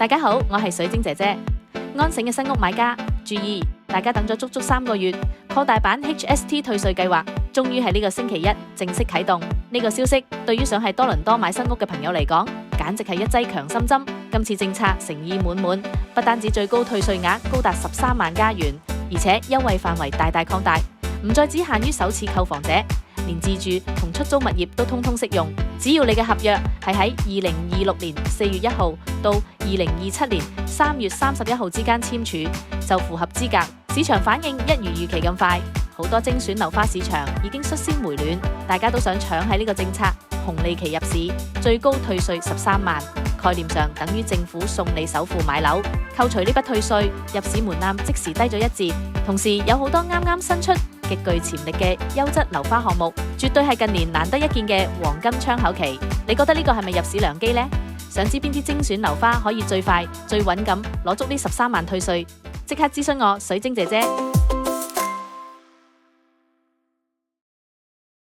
大家好，我係水晶姐姐。安省嘅新屋買家注意，大家等咗足足3個月，擴大版 HST 退稅計劃終於喺呢個星期一正式啟動。呢個消息對於想喺多倫多買新屋嘅朋友嚟講，簡直係一劑強心針。今次政策誠意滿滿，不單止最高退稅額高達13萬加元，而且優惠範圍大大擴大，唔再只限於首次購房者，連自住同出租物業都通通適用。只要你嘅合約係喺2026年4月1號到2027年3月31號之間簽署，就符合資格。市場反應一如預期咁快，好多精選樓花市場已經率先回暖，大家都想搶喺呢個政策紅利期入市，最高退稅13萬，概念上等於政府送你首付買樓。扣除呢筆退稅，入市門檻即時低咗1截，同時有好多啱啱新出極具潛力嘅優質樓花項目，絕對係近年難得一見嘅黃金窗口期。你覺得呢個係咪入市良機呢？想知邊啲精選樓花可以最快最穩咁攞足呢13萬退稅？即刻諮詢我水晶姐姐。